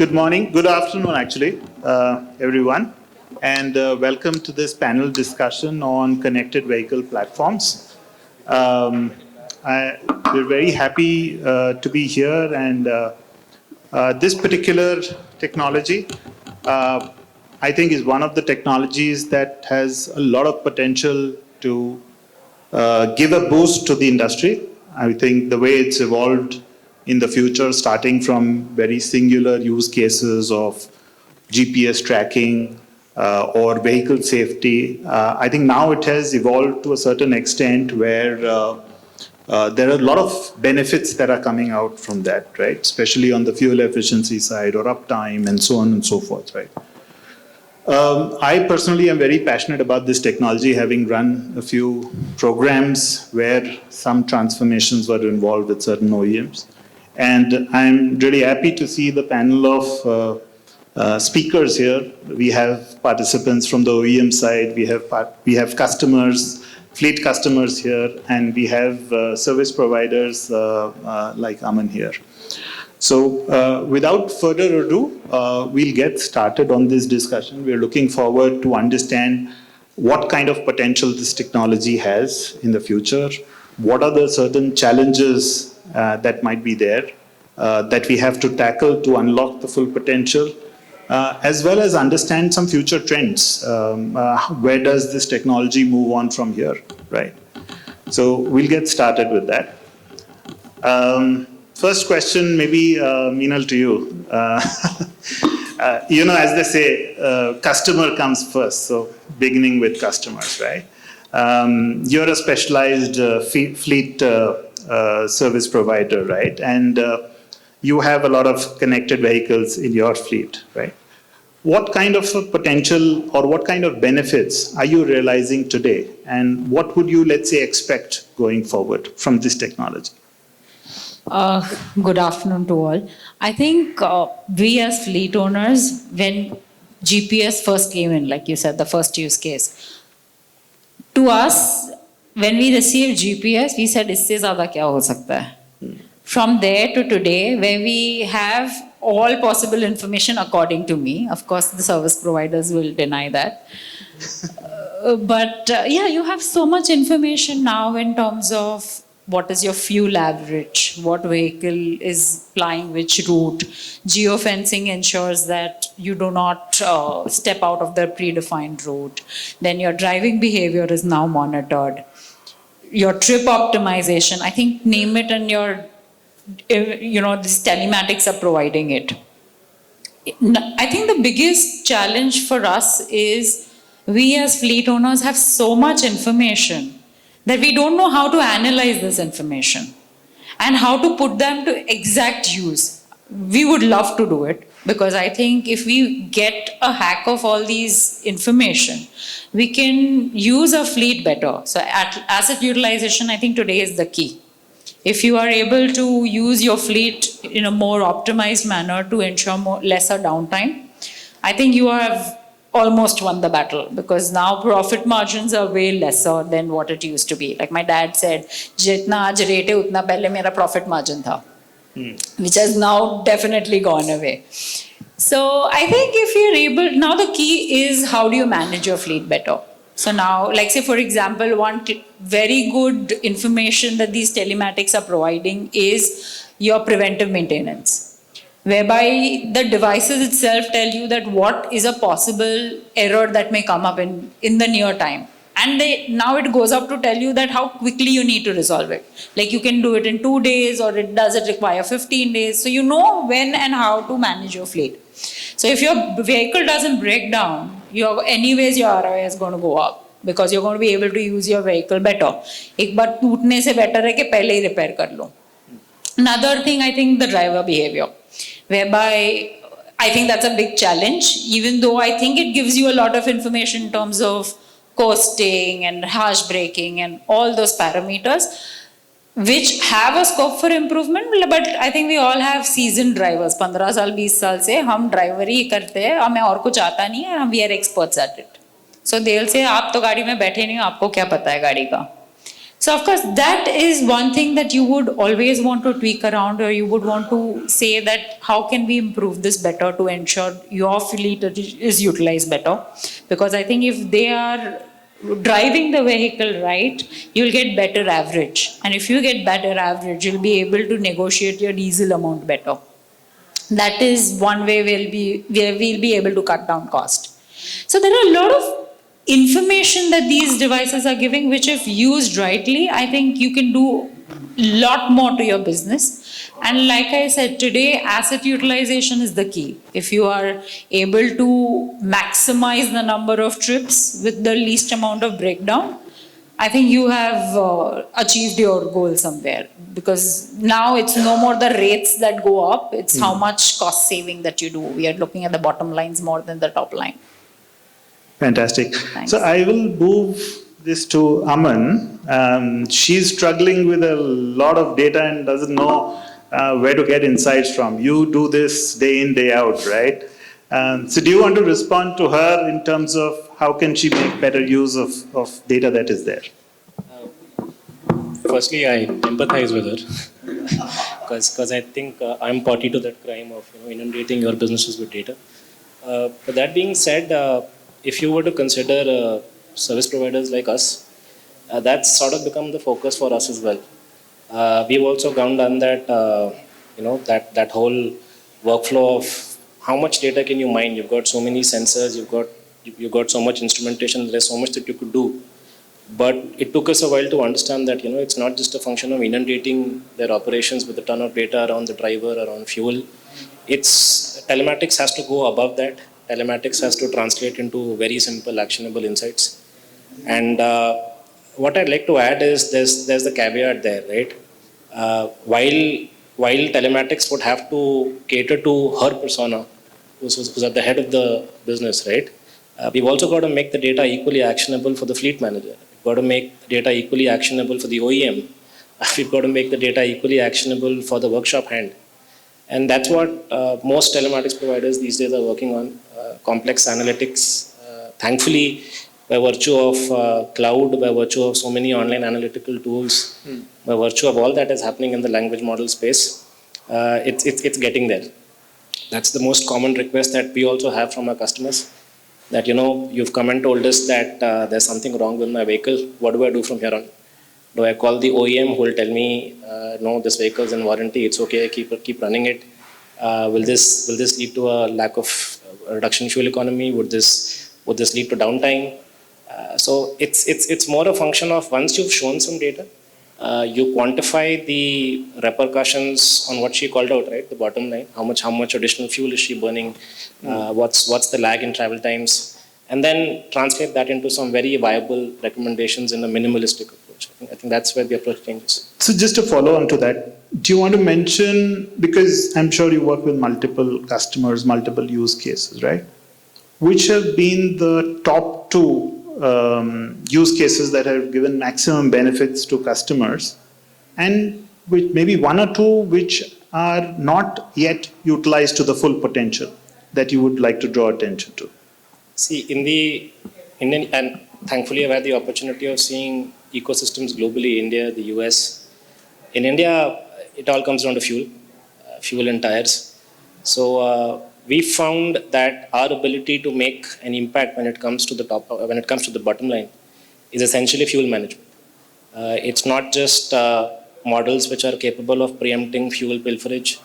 Good morning, good afternoon actually, everyone, and welcome to this panel discussion on connected vehicle platforms. We're very happy to be here, and this particular technology, I think, is one of the technologies that has a lot of potential to give a boost to the industry. I think the way it's evolved in the future, starting from very singular use cases of GPS tracking or vehicle safety, I think now it has evolved to a certain extent where there are a lot of benefits that are coming out from that, right? Especially on the fuel efficiency side or uptime and so on and so forth, right? I personally am very passionate about this technology, having run a few programs where some transformations were involved with certain OEMs. And I'm really happy to see the panel of speakers here. We have participants from the OEM side, we have customers, fleet customers here, and we have service providers like Aman here. So without further ado, we'll get started on this discussion. We're looking forward to understand what kind of potential this technology has in the future. What are the certain challenges that might be there that we have to tackle to unlock the full potential, as well as understand some future trends. Where does this technology move on from here, right? So we'll get started with that. First question, maybe Meenal, to you. As they say, customer comes first, so beginning with customers, right? You're a specialized fleet service provider, right? And you have a lot of connected vehicles in your fleet, right? What kind of potential or what kind of benefits are you realizing today? And what would you, let's say, expect going forward from this technology? Good afternoon to all. I think we as fleet owners, when GPS first came in, like you said, the first use case, to us, when we received GPS, we said, "Isse zyada kya ho sakta hai?" From there to today, where we have all possible information, according to me, of course, the service providers will deny that. But you have so much information now in terms of what is your fuel average, what vehicle is plying which route. Geofencing ensures that you do not step out of the predefined route. Then your driving behavior is now monitored. Your trip optimization, I think, name it, and these telematics are providing it. I think the biggest challenge for us is we as fleet owners have so much information that we don't know how to analyze this information and how to put them to exact use. We would love to do it, because I think if we get a hack of all these information, we can use our fleet better. So asset utilization, I think today is the key. If you are able to use your fleet in a more optimized manner to ensure lesser downtime, I think you have almost won the battle, because now profit margins are way lesser than what it used to be. Like my dad said, "Jitna aaj rate hai, utna pehle mera profit margin tha," which has now definitely gone away. So I think if you're able, now the key is how do you manage your fleet better? So now, like say for example, one very good information that these telematics are providing is your preventive maintenance, whereby the devices itself tell you that what is a possible error that may come up in the near time. And now it goes up to tell you that how quickly you need to resolve it. Like you can do it in 2 days, or does it require 15 days? So you know when and how to manage your fleet. So if your vehicle doesn't break down, anyways your ROI is going to go up, because you're going to be able to use your vehicle better. एक बार टूटने से better है कि पहले ही repair कर लो. Another thing, I think, the driver behavior, whereby I think that's a big challenge, even though I think it gives you a lot of information in terms of coasting and harsh braking and all those parameters, which have a scope for improvement. But I think we all have seasoned drivers. 15 साल 20 साल से हम driver ही करते हैं, हमें और कुछ आता नहीं है, हम we are experts at it. So they'll say, आप तो गाड़ी में बैठे नहीं हो, आपको क्या पता है गाड़ी का. So, of course, that is one thing that you would always want to tweak around, or you would want to say that how can we improve this better to ensure your fleet is utilized better. Because I think if they are driving the vehicle right, you'll get better average. And if you get better average, you'll be able to negotiate your diesel amount better. That is one way where we'll be able to cut down cost. So there are a lot of information that these devices are giving, which if used rightly, I think you can do a lot more to your business. And like I said today, asset utilization is the key. If you are able to maximize the number of trips with the least amount of breakdown, I think you have achieved your goal somewhere, because now it's no more the rates that go up, it's how much cost saving that you do. We are looking at the bottom lines more than the top line. Fantastic. Thanks. So I will move this to Aman. She's struggling with a lot of data and doesn't know where to get insights from. You do this day in, day out, right? So do you want to respond to her in terms of how can she make better use of data that is there? Firstly, I empathize with her because I think I'm party to that crime of inundating your businesses with data. But that being said, if you were to consider service providers like us, that's sort of become the focus for us as well. We've also gone down that that whole workflow of how much data can you mine. You've got so many sensors, you've got so much instrumentation. There's so much that you could do. But it took us a while to understand that it's not just a function of inundating their operations with a ton of data around the driver, around fuel. It's telematics has to go above that. Telematics has to translate into very simple, actionable insights. And what I'd like to add is there's the caveat there, right? While telematics would have to cater to her persona, who's at the head of the business, right? We've also got to make the data equally actionable for the fleet manager. We've got to make the data equally actionable for the OEM. We've got to make the data equally actionable for the workshop hand. And that's what most telematics providers these days are working on, complex analytics. Thankfully, by virtue of cloud, by virtue of so many online analytical tools, by virtue of all that is happening in the language model space, it's getting there. That's the most common request that we also have from our customers, that you've come and told us that there's something wrong with my vehicle. What do I do from here on? Do I call the OEM who will tell me, no, this vehicle is in warranty, it's okay, keep running it? Will this lead to a lack of reduction in fuel economy? Would this lead to downtime? So it's more a function of, once you've shown some data, you quantify the repercussions on what she called out, right? The bottom line, how much additional fuel is she burning? What's the lag in travel times? And then translate that into some very viable recommendations in a minimalistic approach. I think that's where the approach changes. So just to follow on to that, do you want to mention, because I'm sure you work with multiple customers, multiple use cases, right? Which have been the top two use cases that have given maximum benefits to customers, and with maybe one or two which are not yet utilized to the full potential that you would like to draw attention to? See, in the Indian, and thankfully I've had the opportunity of seeing ecosystems globally, India, the US. In India, it all comes down to fuel and tires. So we found that our ability to make an impact when it comes to the bottom line is essentially fuel management. It's not just models which are capable of preempting fuel pilferage,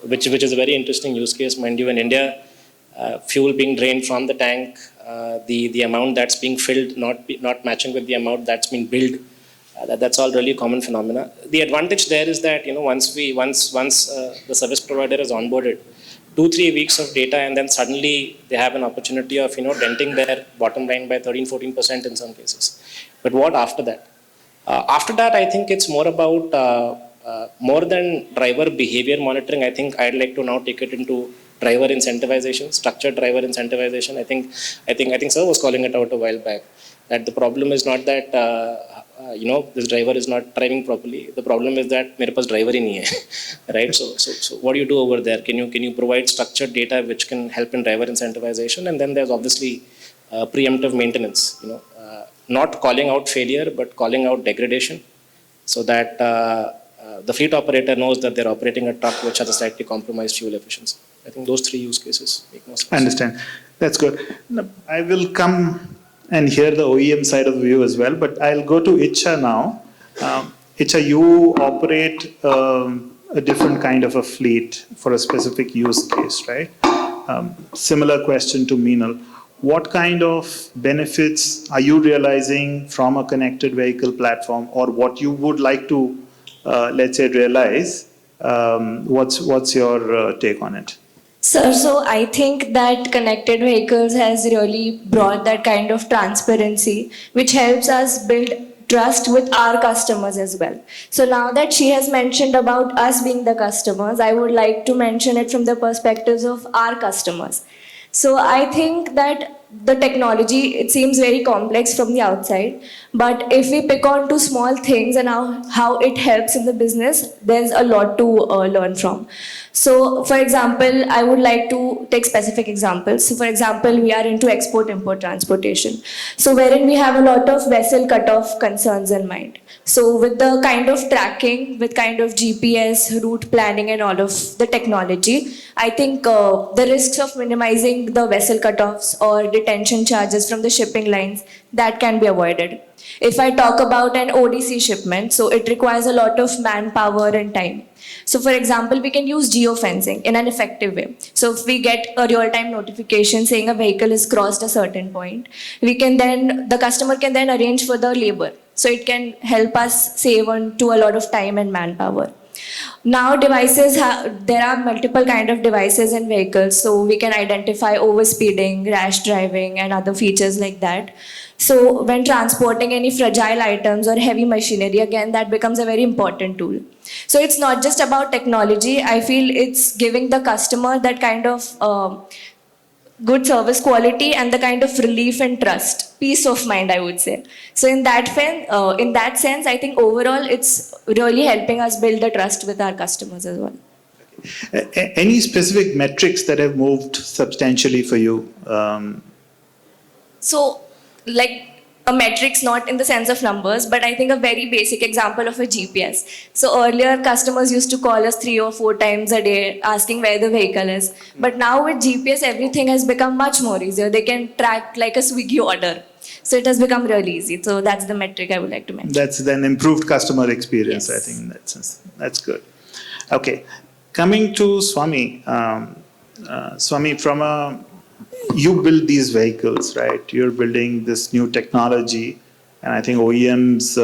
which is a very interesting use case, mind you. In India, fuel being drained from the tank, the amount that's being filled not matching with the amount that's been billed. That's all really common phenomena. The advantage there is that once the service provider is onboarded, 2-3 weeks of data, and then suddenly they have an opportunity of denting their bottom line by 13-14% in some cases. But what after that? After that, I think it's more about more than driver behavior monitoring. I think I'd like to now take it into driver incentivization, structured driver incentivization. I think sir was calling it out a while back, that the problem is not that this driver is not driving properly. The problem is that मेरे पास driver ही नहीं है, right? So what do you do over there? Can you provide structured data which can help in driver incentivization? And then there's obviously preemptive maintenance. not calling out failure, but calling out degradation, so that the fleet operator knows that they're operating a truck which has a slightly compromised fuel efficiency. I think those three use cases make more sense. I understand. That's good. Now, I will come and hear the OEM side of the view as well, but I'll go to Icha now. Icha, you operate a different kind of a fleet for a specific use case, right? Similar question to Meenal. What kind of benefits are you realizing from a connected vehicle platform, or what you would like to, let's say, realize? What's your take on it? Sir, so I think that connected vehicles has really brought that kind of transparency, which helps us build trust with our customers as well. So now that she has mentioned about us being the customers, I would like to mention it from the perspectives of our customers. So I think that the technology, it seems very complex from the outside, but if we pick on to small things and how it helps in the business, there's a lot to learn from. So for example, I would like to take specific examples. So for example, we are into export-import transportation. So wherein we have a lot of vessel cutoff concerns in mind. So with the kind of tracking, with kind of GPS, route planning and all of the technology, I think the risks of minimizing the vessel cutoffs or detention charges from the shipping lines, that can be avoided. If I talk about an ODC shipment, so it requires a lot of manpower and time. So for example, we can use geofencing in an effective way. So if we get a real-time notification saying a vehicle has crossed a certain point, the customer can then arrange for the labor. So it can help us save on to a lot of time and manpower. Now there are multiple kind of devices in vehicles, so we can identify overspeeding, rash driving and other features like that. So when transporting any fragile items or heavy machinery, again, that becomes a very important tool. So it's not just about technology. I feel it's giving the customer that kind of good service quality and the kind of relief and trust, peace of mind, I would say. So in that sense, I think overall it's really helping us build the trust with our customers as well. Any specific metrics that have moved substantially for you? So, like a metrics, not in the sense of numbers, but I think a very basic example of a GPS. So earlier, customers used to call us 3 or 4 times a day asking where the vehicle is. But now with GPS, everything has become much more easier. They can track like a Swiggy order. So it has become really easy. So that's the metric I would like to mention. That's an improved customer experience, Yes. I think, in that sense. That's good. Okay. Coming to Swami. Swami, you build these vehicles, right? You're building this new technology. And I think OEMs,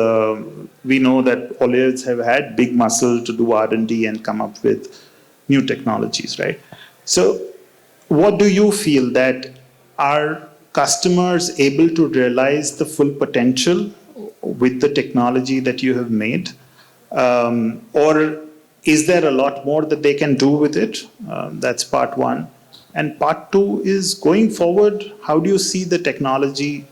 we know that OEMs have had big muscle to do R&D and come up with new technologies, right? So what do you feel that are customers able to realize the full potential with the technology that you have made? Or is there a lot more that they can do with it? That's part one. And part two is, going forward, how do you see the technology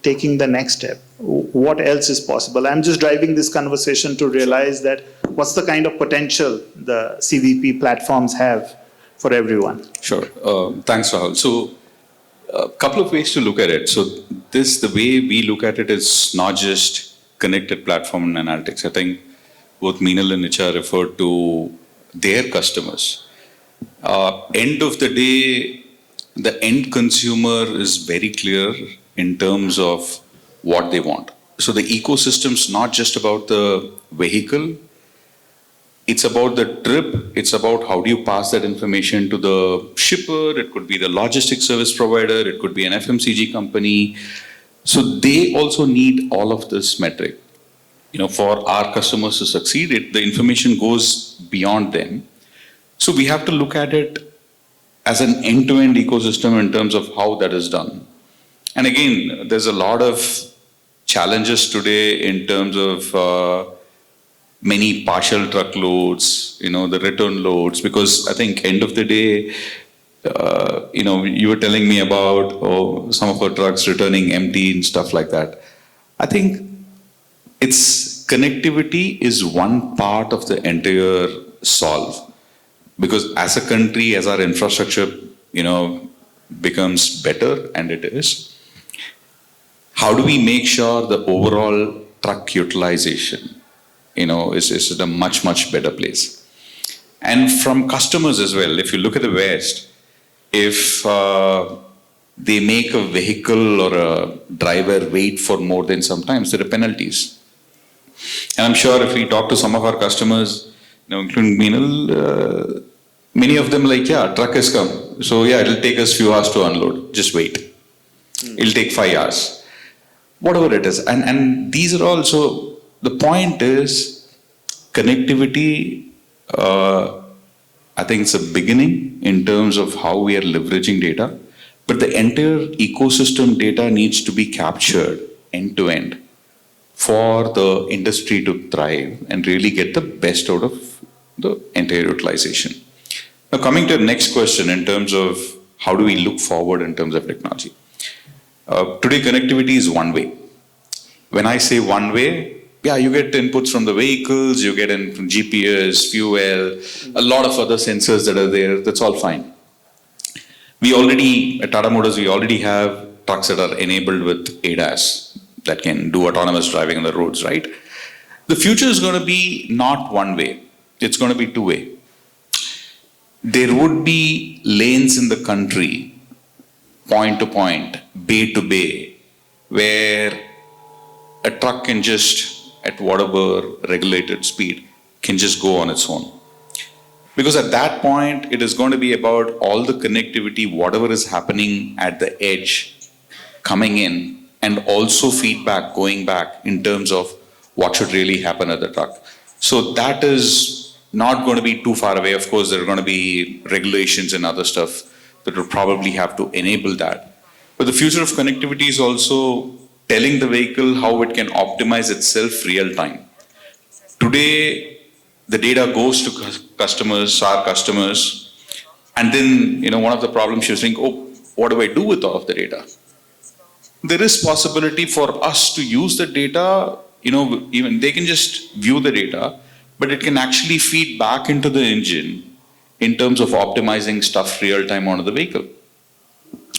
taking the next step? What else is possible? I'm just driving this conversation to realize that what's the kind of potential the CVP platforms have for everyone? Sure. Thanks, Rahul. So, a couple of ways to look at it. So, the way we look at it is not just connected platform and analytics. I think both Meenal and Icha referred to their customers. End of the day, the end consumer is very clear in terms of what they want. So the ecosystem's not just about the vehicle, it's about the trip, it's about how do you pass that information to the shipper, it could be the logistics service provider, it could be an FMCG company. So they also need all of this metric. For our customers to succeed, the information goes beyond them. So we have to look at it as an end-to-end ecosystem in terms of how that is done. And again, there's a lot of challenges today in terms of many partial truckloads, the return loads, because I think end of the day, you were telling me about some of our trucks returning empty and stuff like that. I think connectivity is one part of the entire solve. Because as a country, as our infrastructure, becomes better, and it is, how do we make sure the overall truck utilization, is at a much, much better place? And from customers as well, if you look at the West, if they make a vehicle or a driver wait for more than sometimes, there are penalties. And I'm sure if we talk to some of our customers, including Meenal, many of them like, yeah, truck has come. So yeah, it'll take us few hours to unload. Just wait. It'll take 5 hours. Whatever it is. And these are also, the point is connectivity, I think it's a beginning in terms of how we are leveraging data, but the entire ecosystem data needs to be captured end to end for the industry to thrive and really get the best out of the entire utilization. Now, coming to the next question in terms of how do we look forward in terms of technology. Today, connectivity is one way. When I say one way, yeah, you get inputs from the vehicles, you get in from GPS, fuel, a lot of other sensors that are there. That's all fine. We already, at Tata Motors, we already have trucks that are enabled with ADAS that can do autonomous driving on the roads, right? The future is going to be not one way. It's going to be two way. There would be lanes in the country, point to point, bay to bay, where a truck can just, at whatever regulated speed, can just go on its own. Because at that point, it is going to be about all the connectivity, whatever is happening at the edge, coming in, and also feedback going back in terms of what should really happen at the truck. So that is not going to be too far away. Of course, there are going to be regulations and other stuff that will probably have to enable that. But the future of connectivity is also telling the vehicle how it can optimize itself real time. Today, the data goes to customers, our customers, and then, one of the problems you're saying, oh, what do I do with all of the data? There is possibility for us to use the data, even they can just view the data, but it can actually feed back into the engine in terms of optimizing stuff real time onto the vehicle.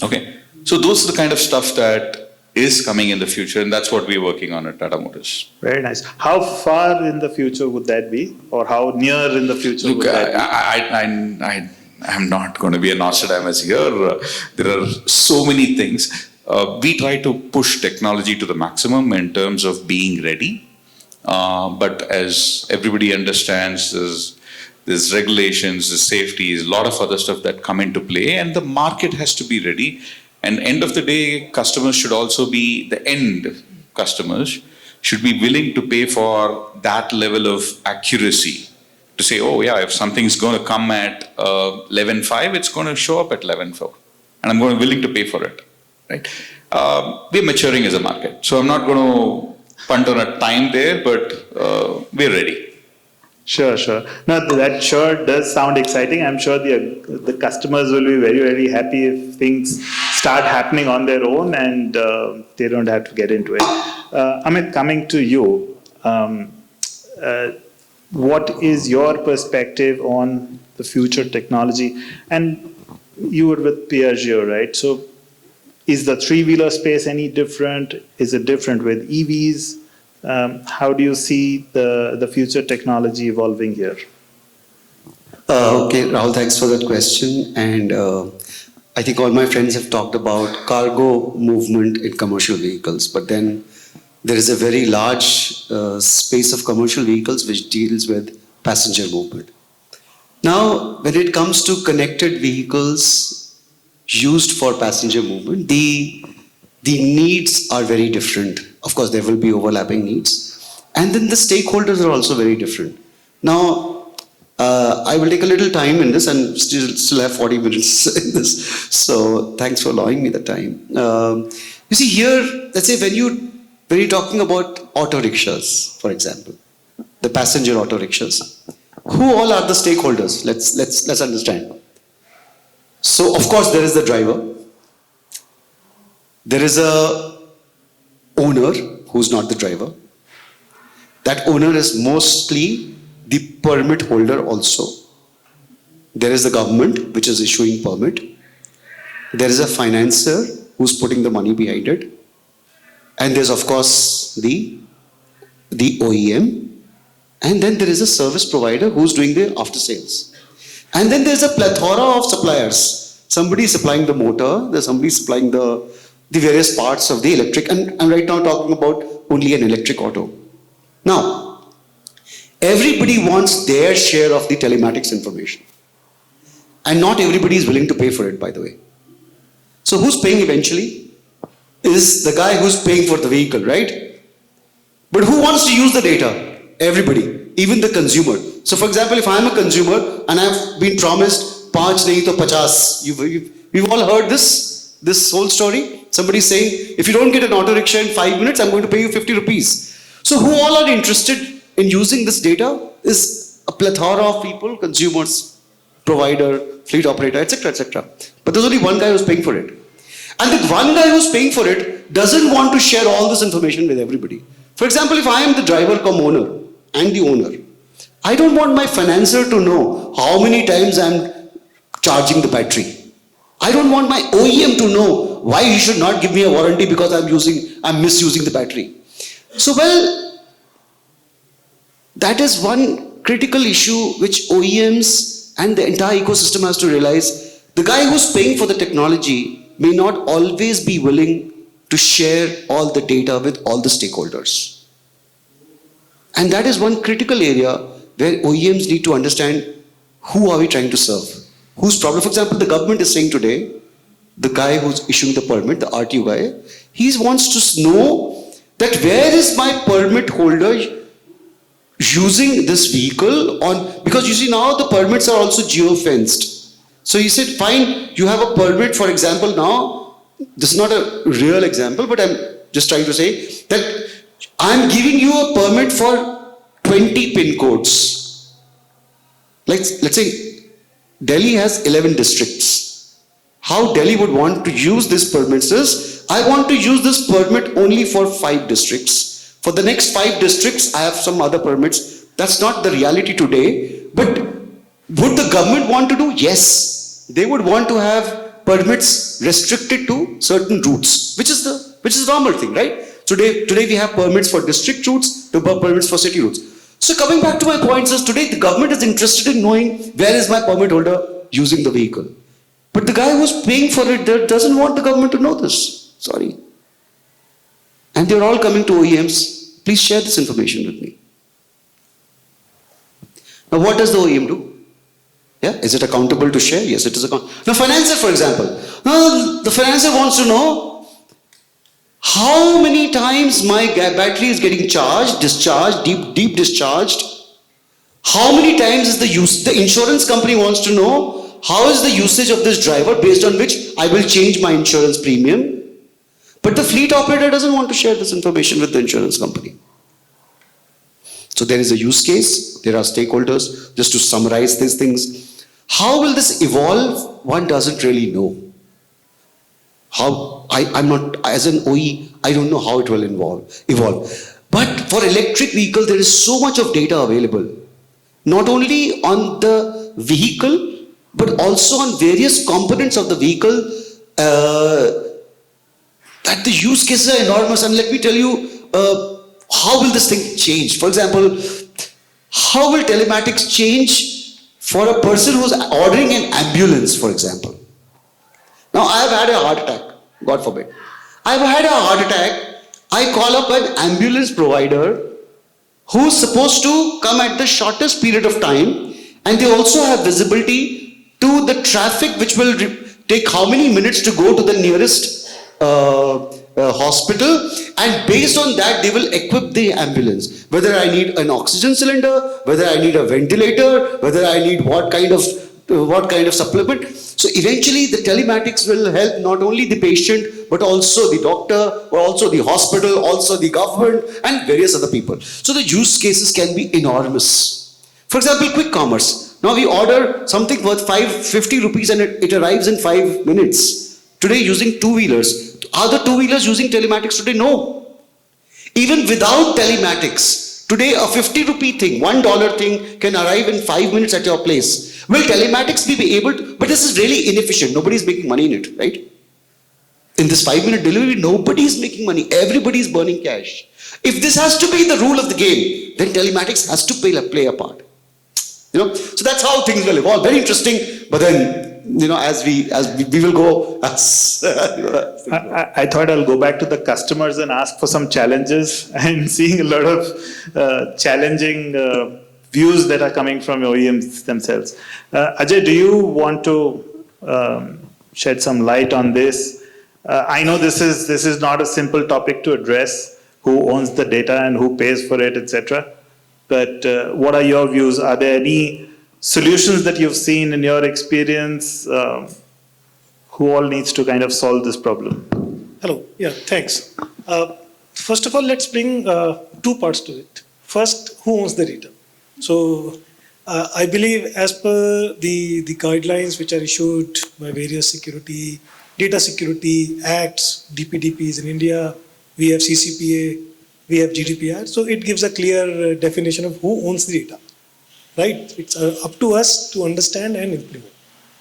Okay, so those are the kind of stuff that is coming in the future, and that's what we're working on at Tata Motors. Very nice. How far in the future would that be? Or how near in the future would that be? I'm not going to be a Nostradamus here. There are so many things. We try to push technology to the maximum in terms of being ready. But as everybody understands, there's regulations, there's safety, a lot of other stuff that come into play, and the market has to be ready. And end of the day, customers should also be, the end customers should be willing to pay for that level of accuracy. To say, oh yeah, if something's going to come at 11.5, it's going to show up at 11.4. And I'm willing to pay for it. Right? We're maturing as a market. So I'm not going to punt on a time there, but we're ready. Sure. Now that sure does sound exciting. I'm sure the customers will be very, very happy if things start happening on their own and they don't have to get into it. Amit, coming to you, what is your perspective on the future technology? And you were with Piaggio, right? So is the three-wheeler space any different? Is it different with EVs? How do you see the future technology evolving here? Okay, Rahul, thanks for that question. And I think all my friends have talked about cargo movement in commercial vehicles, but then there is a very large space of commercial vehicles which deals with passenger movement. Now, when it comes to connected vehicles used for passenger movement, the needs are very different. Of course, there will be overlapping needs. And then the stakeholders are also very different. Now, I will take a little time in this and still have 40 minutes in this. So thanks for allowing me the time. You see here, let's say when you're talking about auto rickshaws, for example, the passenger auto rickshaws, who all are the stakeholders? Let's understand. So of course there is the driver. There is a owner who's not the driver. That owner is mostly the permit holder also. There is the government which is issuing permit. There is a financier who's putting the money behind it. And there's of course the OEM, and then there is a service provider who's doing the after sales. And then there's a plethora of suppliers. Somebody is supplying the motor, there's somebody supplying the various parts of the electric, and I'm right now talking about only an electric auto. Now, everybody wants their share of the telematics information. And not everybody is willing to pay for it, by the way. So who's paying eventually? Is the guy who's paying for the vehicle, right? But who wants to use the data? Everybody, even the consumer. So for example, if I'm a consumer and I've been promised 5 nahi to 50, we've all heard this whole story. Somebody saying, if you don't get an auto rickshaw in 5 minutes, I'm going to pay you 50 rupees. So who all are interested in using this data is a plethora of people, consumers, provider, fleet operator, etc., etc. But there's only one guy who's paying for it. And the one guy who's paying for it doesn't want to share all this information with everybody. For example, if I am the driver cum owner and the owner, I don't want my financier to know how many times I'm charging the battery. I don't want my OEM to know why he should not give me a warranty because I'm misusing the battery. So well, that is one critical issue which OEMs and the entire ecosystem has to realize. The guy who's paying for the technology may not always be willing to share all the data with all the stakeholders. And that is one critical area where OEMs need to understand who are we trying to serve. Whose problem? For example, the government is saying today, the guy who's issuing the permit, the RTO guy, he wants to know that where is my permit holder using this vehicle on, because you see now the permits are also geo-fenced. So he said, fine, you have a permit, for example, now, this is not a real example, but I'm just trying to say that I'm giving you a permit for 20 pin codes. Let's say Delhi has 11 districts. How Delhi would want to use this permit is, I want to use this permit only for 5 districts. For the next 5 districts, I have some other permits. That's not the reality today. But would the government want to do? Yes. They would want to have permits restricted to certain routes, which is the normal thing, right? Today we have permits for district routes, permits for city routes. So coming back to my points is today the government is interested in knowing where is my permit holder using the vehicle. But the guy who's paying for it doesn't want the government to know this. Sorry. And they're all coming to OEMs. Please share this information with me. Now what does the OEM do? Yeah, is it accountable to share? Yes, it is accountable. Now financier, for example. Now the financier wants to know how many times my battery is getting charged, discharged, deep discharged. How many times is the insurance company wants to know how is the usage of this driver based on which I will change my insurance premium. But the fleet operator doesn't want to share this information with the insurance company. So there is a use case, there are stakeholders. Just to summarize these things, how will this evolve? One doesn't really know. I'm not, as an OE, I don't know how it will evolve. But for electric vehicle, there is so much of data available. Not only on the vehicle, but also on various components of the vehicle, that the use cases are enormous. And let me tell you, how will this thing change? For example, how will telematics change for a person who's ordering an ambulance, for example? Now, I have had a heart attack, God forbid. I've had a heart attack. I call up an ambulance provider who's supposed to come at the shortest period of time, and they also have visibility to the traffic which will take how many minutes to go to the nearest hospital, and based on that they will equip the ambulance. Whether I need an oxygen cylinder, whether I need a ventilator, whether I need what kind of supplement. So eventually the telematics will help not only the patient but also the doctor, or also the hospital, also the government and various other people. So the use cases can be enormous. For example, quick commerce. Now we order something worth 50 rupees and it arrives in 5 minutes. Today using two-wheelers. Are the two-wheelers using telematics today? No. Even without telematics, today a 50 rupee thing, $1 thing can arrive in 5 minutes at your place. Will telematics be able to? But this is really inefficient. Nobody is making money in it, right? In this 5-minute delivery, nobody is making money. Everybody is burning cash. If this has to be the rule of the game, then telematics has to play a part. So that's how things will evolve. Very interesting. But then, as we will go, I thought I'll go back to the customers and ask for some challenges. I'm seeing a lot of challenging views that are coming from OEMs themselves. Ajay, do you want to shed some light on this? I know this is not a simple topic to address, who owns the data and who pays for it, etc. But what are your views? Are there any solutions that you've seen in your experience? Who all needs to kind of solve this problem? Hello. Yeah, thanks. First of all, let's bring two parts to it. First, who owns the data? So I believe as per the guidelines which are issued by various data security acts, DPDPs in India, we have CCPA, we have GDPR. So it gives a clear definition of who owns the data, right? It's up to us to understand and implement.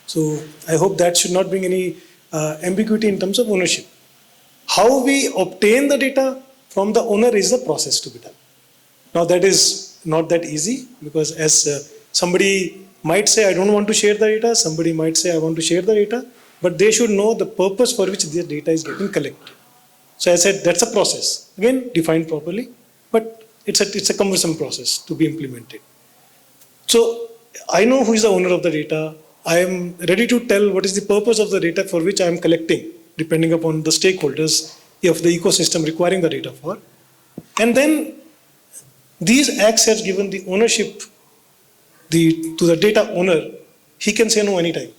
So I hope that should not bring any ambiguity in terms of ownership. How we obtain the data from the owner is the process to be done. Now that is not that easy, because as somebody might say, I don't want to share the data, somebody might say, I want to share the data, but they should know the purpose for which the data is getting collected. So as I said, that's a process, again, defined properly, but it's a cumbersome process to be implemented. So I know who is the owner of the data. I am ready to tell what is the purpose of the data for which I am collecting, depending upon the stakeholders of the ecosystem requiring the data for. And then these acts have given the ownership to the data owner. He can say no anytime.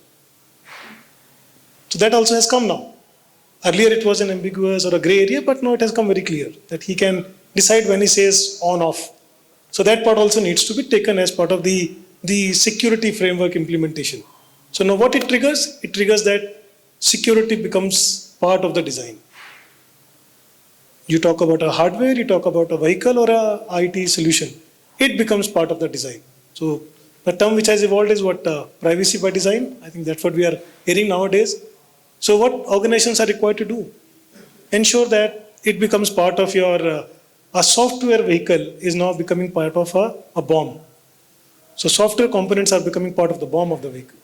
So that also has come now. Earlier it was an ambiguous or a gray area, but now it has come very clear that he can decide when he says on off. So that part also needs to be taken as part of the security framework implementation. So now what it triggers? It triggers that security becomes part of the design. You talk about a hardware, you talk about a vehicle or a IT solution. It becomes part of the design. So the term which has evolved is what privacy by design. I think that's what we are hearing nowadays. So what organizations are required to do? Ensure that it becomes part of your, a software vehicle is now becoming part of a BOM. So software components are becoming part of the BOM of the vehicle.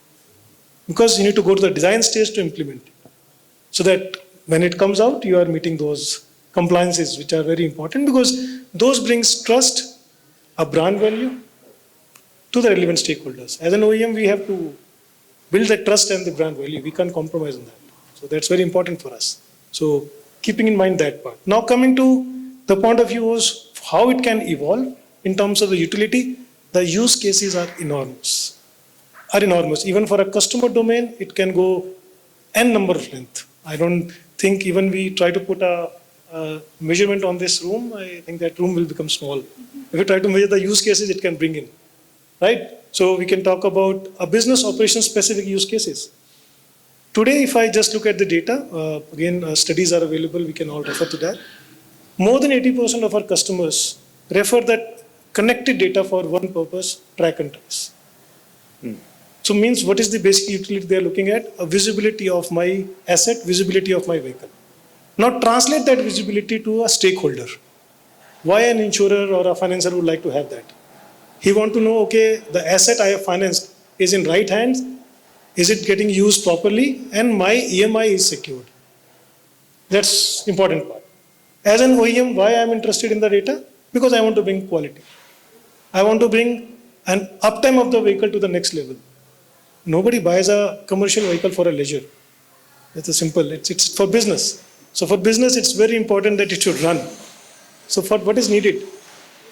Because you need to go to the design stage to implement it. So that when it comes out, you are meeting those compliances which are very important, because those brings trust, a brand value to the relevant stakeholders. As an OEM, we have to build that trust and the brand value. We can't compromise on that. So that's very important for us. So keeping in mind that part. Now coming to the point of view of how it can evolve in terms of the utility, the use cases are enormous. Even for a customer domain, it can go n number of length. I don't think even we try to put a measurement on this room, I think that room will become small. If we try to measure the use cases, it can bring in, right? So we can talk about a business operation specific use cases. Today, if I just look at the data, again, studies are available, we can all refer to that. More than 80% of our customers refer that connected data for one purpose, track and trace. So means what is the basic utility they are looking at? A visibility of my asset, visibility of my vehicle. Now translate that visibility to a stakeholder. Why an insurer or a financer would like to have that? He want to know, okay, the asset I have financed is in right hands, is it getting used properly, and my EMI is secured. That's important part. As an OEM, why I am interested in the data? Because I want to bring quality. I want to bring an uptime of the vehicle to the next level. Nobody buys a commercial vehicle for a leisure. It's a simple, it's for business. So for business, it's very important that it should run. So for what is needed?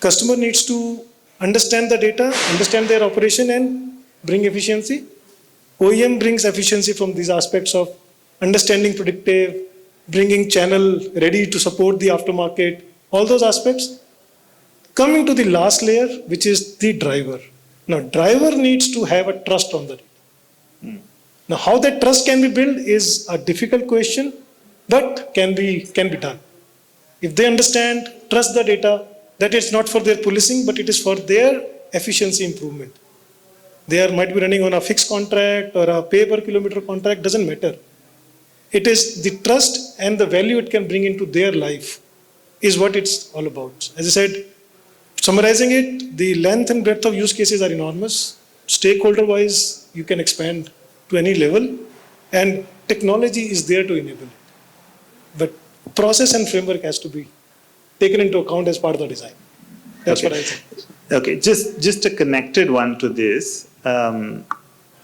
Customer needs to understand the data, understand their operation and bring efficiency. OEM brings efficiency from these aspects of understanding predictive, bringing channel ready to support the aftermarket, all those aspects. Coming to the last layer, which is the driver. Now, driver needs to have a trust on the data. Now, how that trust can be built is a difficult question, but can be done. If they understand, trust the data, that it's not for their policing, but it is for their efficiency improvement. They might be running on a fixed contract or a pay per kilometer contract, doesn't matter. It is the trust and the value it can bring into their life is what it's all about. As I said, summarizing it, the length and breadth of use cases are enormous. Stakeholder-wise, you can expand to any level, and technology is there to enable it. But process and framework has to be taken into account as part of the design. That's what I think. Okay, just a connected one to this.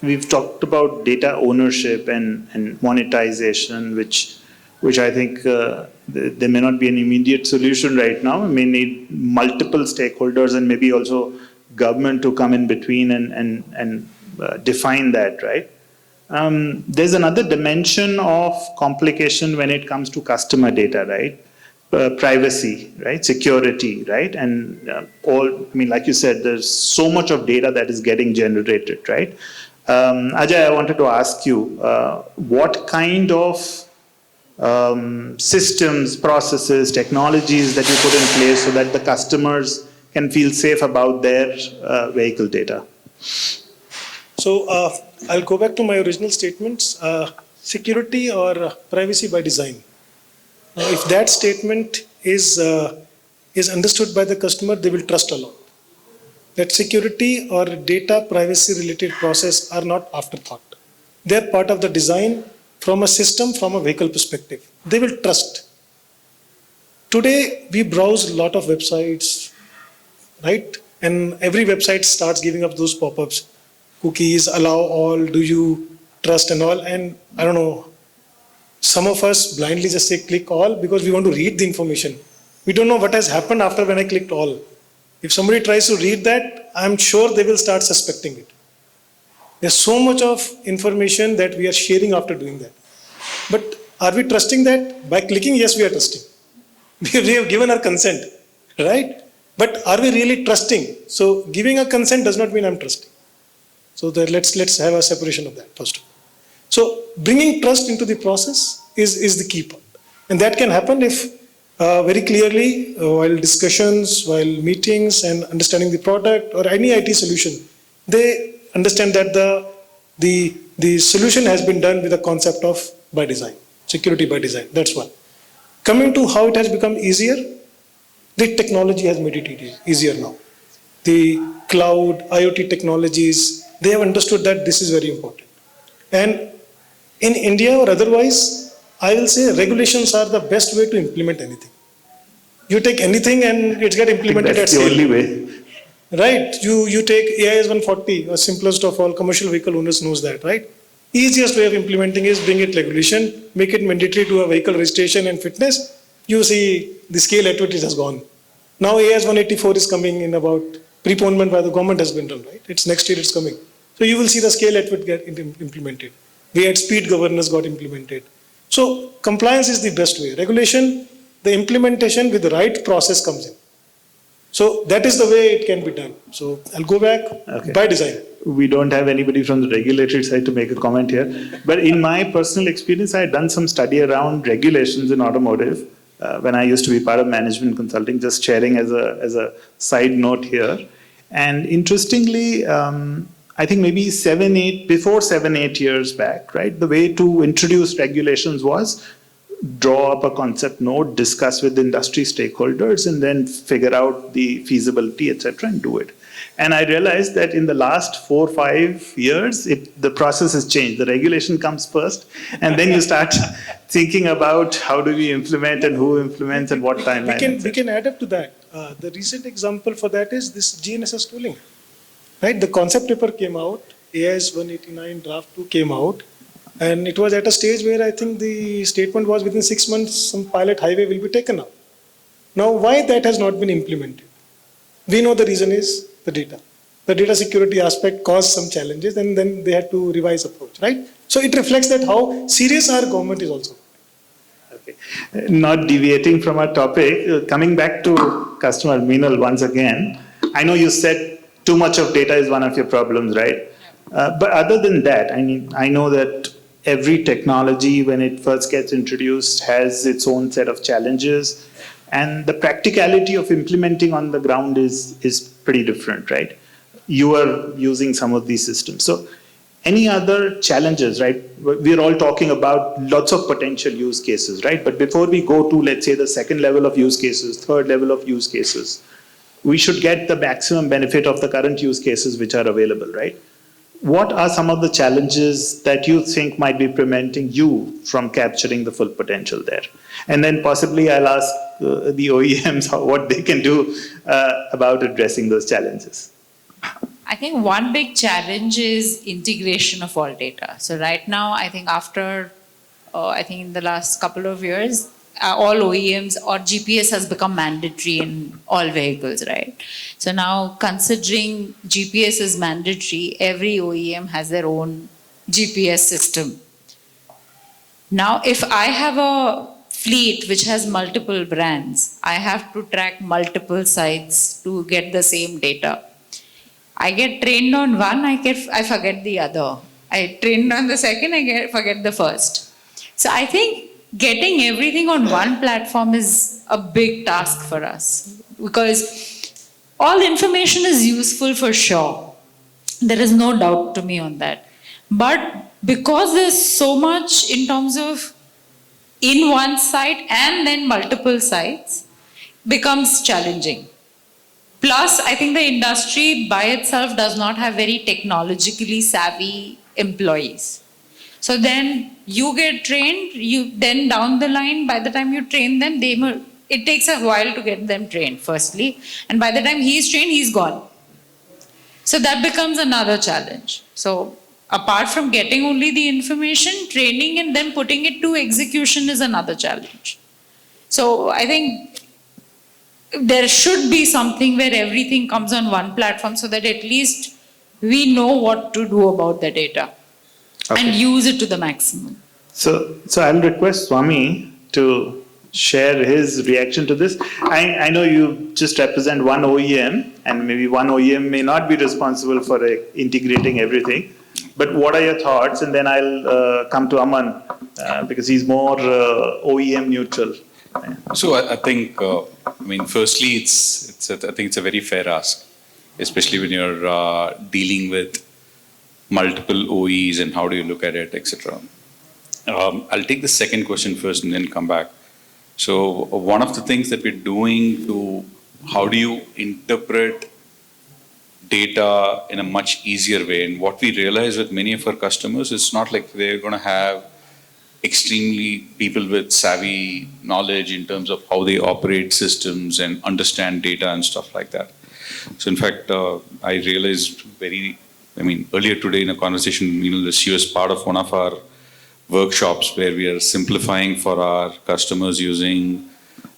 We've talked about data ownership and monetization, which I think there may not be an immediate solution right now. We may need multiple stakeholders and maybe also government to come in between and define that, right? There's another dimension of complication when it comes to customer data, right? Privacy, right? Security, right? And like you said, there's so much of data that is getting generated, right? Ajay, I wanted to ask you, what kind of systems, processes, technologies that you put in place so that the customers can feel safe about their vehicle data? So I'll go back to my original statements. Security or privacy by design. Now, if that statement is understood by the customer, they will trust a lot. That security or data privacy related process are not afterthought. They're part of the design from a system, from a vehicle perspective. They will trust. Today, we browse a lot of websites, right? And every website starts giving up those pop-ups. Cookies, allow all, do you trust and all. And I don't know, some of us blindly just say click all because we want to read the information. We don't know what has happened after when I clicked all. If somebody tries to read that, I'm sure they will start suspecting it. There's so much of information that we are sharing after doing that. But are we trusting that? By clicking, yes, we are trusting. We have given our consent, right? But are we really trusting? So giving a consent does not mean I'm trusting. So let's have a separation of that first. So bringing trust into the process is the key part. And that can happen if very clearly while discussions, while meetings and understanding the product or any IT solution, they understand that the solution has been done with a concept of by design, security by design. That's one. Coming to how it has become easier, the technology has made it easier now. The cloud, IoT technologies, they have understood that this is very important. And in India or otherwise, I will say regulations are the best way to implement anything. You take anything and it's get implemented at scale. That's the only way. Right, you take AIS 140, or simplest of all, commercial vehicle owners knows that, right? Easiest way of implementing is bring it regulation, make it mandatory to a vehicle registration and fitness. You see the scale at which it has gone. Now AIS 184 is coming in about preponement by the government has been done, right? It's next year it's coming. So you will see the scale at which get implemented. We had speed governance got implemented. So compliance is the best way. Regulation, the implementation with the right process comes in. So that is the way it can be done. So I'll go back by design. We don't have anybody from the regulatory side to make a comment here. But in my personal experience, I had done some study around regulations in automotive when I used to be part of management consulting, just sharing as a side note here. And interestingly, I think maybe 7-8 years back, right? The way to introduce regulations was draw up a concept note, discuss with industry stakeholders, and then figure out the feasibility, etc., and do it. And I realized that in the last 4 or 5 years, the process has changed. The regulation comes first, and then you start thinking about how do we implement and who implements and what timeline. We can add up to that. The recent example for that is this GNSS tooling. Right? The concept paper came out, AIS 189 draft 2 came out, and it was at a stage where I think the statement was within 6 months, some pilot highway will be taken up. Now, why that has not been implemented? We know the reason is the data. The data security aspect caused some challenges, and then they had to revise approach, right? So it reflects that how serious our government is also. Okay. Not deviating from our topic, coming back to customer Meenal once again, I know you said too much of data is one of your problems, right? But other than that, I mean, I know that every technology, when it first gets introduced, has its own set of challenges, and the practicality of implementing on the ground is pretty different, right? You are using some of these systems. So any other challenges, right? We're all talking about lots of potential use cases, right? But before we go to, let's say, the second level of use cases, third level of use cases, we should get the maximum benefit of the current use cases which are available, right? What are some of the challenges that you think might be preventing you from capturing the full potential there? And then possibly I'll ask the OEMs what they can do about addressing those challenges. I think one big challenge is integration of all data. So right now, I think after, I think in the last couple of years, all OEMs or GPS has become mandatory in all vehicles, right? So now considering GPS is mandatory, every OEM has their own GPS system. Now, if I have a fleet which has multiple brands, I have to track multiple sites to get the same data. I get trained on one, I forget the other. I trained on the second, forget the first. So I think getting everything on one platform is a big task for us because all information is useful for sure. There is no doubt to me on that. But because there's so much in terms of in one site and then multiple sites, becomes challenging. Plus, I think the industry by itself does not have very technologically savvy employees. So then you get trained, then down the line, by the time you train them, it takes a while to get them trained, firstly. And by the time he's trained, he's gone. So that becomes another challenge. So apart from getting only the information, training and then putting it to execution is another challenge. So I think there should be something where everything comes on one platform so that at least we know what to do about the data and use it to the maximum. So I'll request Swami to share his reaction to this. I know you just represent one OEM, and maybe one OEM may not be responsible for integrating everything. But what are your thoughts? And then I'll come to Aman because he's more OEM neutral. So I think, firstly, I think it's a very fair ask, especially when you're dealing with multiple OEs and how do you look at it, etc. I'll take the second question first and then come back. So one of the things that we're doing to how do you interpret data in a much easier way, and what we realize with many of our customers, it's not like they're going to have extremely people with savvy knowledge in terms of how they operate systems and understand data and stuff like that. So in fact, I realized earlier today in a conversation, she was part of one of our workshops where we are simplifying for our customers using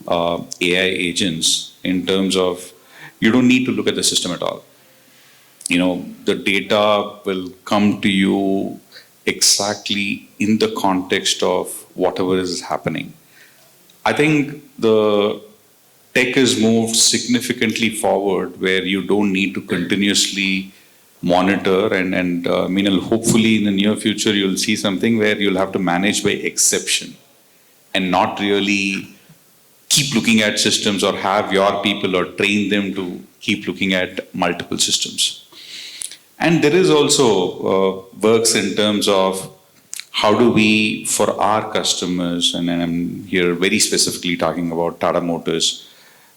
AI agents in terms of you don't need to look at the system at all. The data will come to you exactly in the context of whatever is happening. I think the tech has moved significantly forward where you don't need to continuously monitor and hopefully in the near future you'll see something where you'll have to manage by exception and not really keep looking at systems or have your people or train them to keep looking at multiple systems. And there is also works in terms of how do we, for our customers, and I'm here very specifically talking about Tata Motors,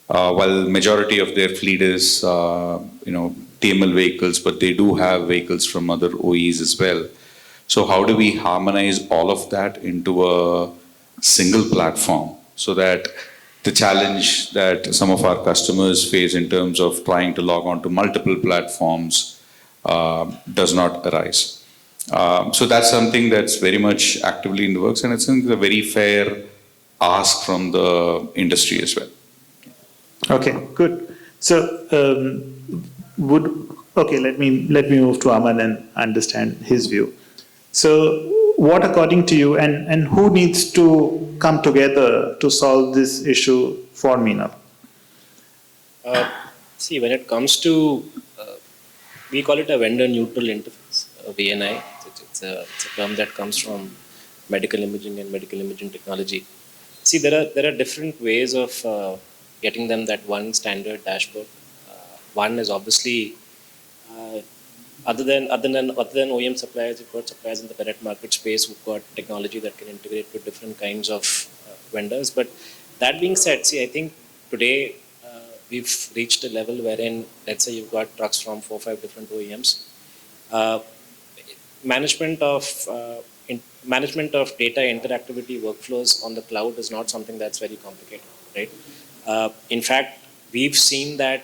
while majority of their fleet is, TML vehicles, but they do have vehicles from other OEs as well. So how do we harmonize all of that into a single platform so that the challenge that some of our customers face in terms of trying to log on to multiple platforms does not arise. So that's something that's very much actively in the works, and it's a very fair ask from the industry as well. Okay, good. So let me move to Aman and understand his view. So what, according to you, and who needs to come together to solve this issue for Meenal? See, when it comes to we call it a vendor neutral interface, VNI. It's a term that comes from medical imaging and medical imaging technology. See, there are different ways of getting them that one standard dashboard. One is obviously other than OEM suppliers, you've got suppliers in the direct market space who've got technology that can integrate with different kinds of vendors. But that being said, see, I think today we've reached a level wherein, let's say, you've got trucks from 4 or 5 different OEMs. Management of data interactivity workflows on the cloud is not something that's very complicated, right? In fact, we've seen that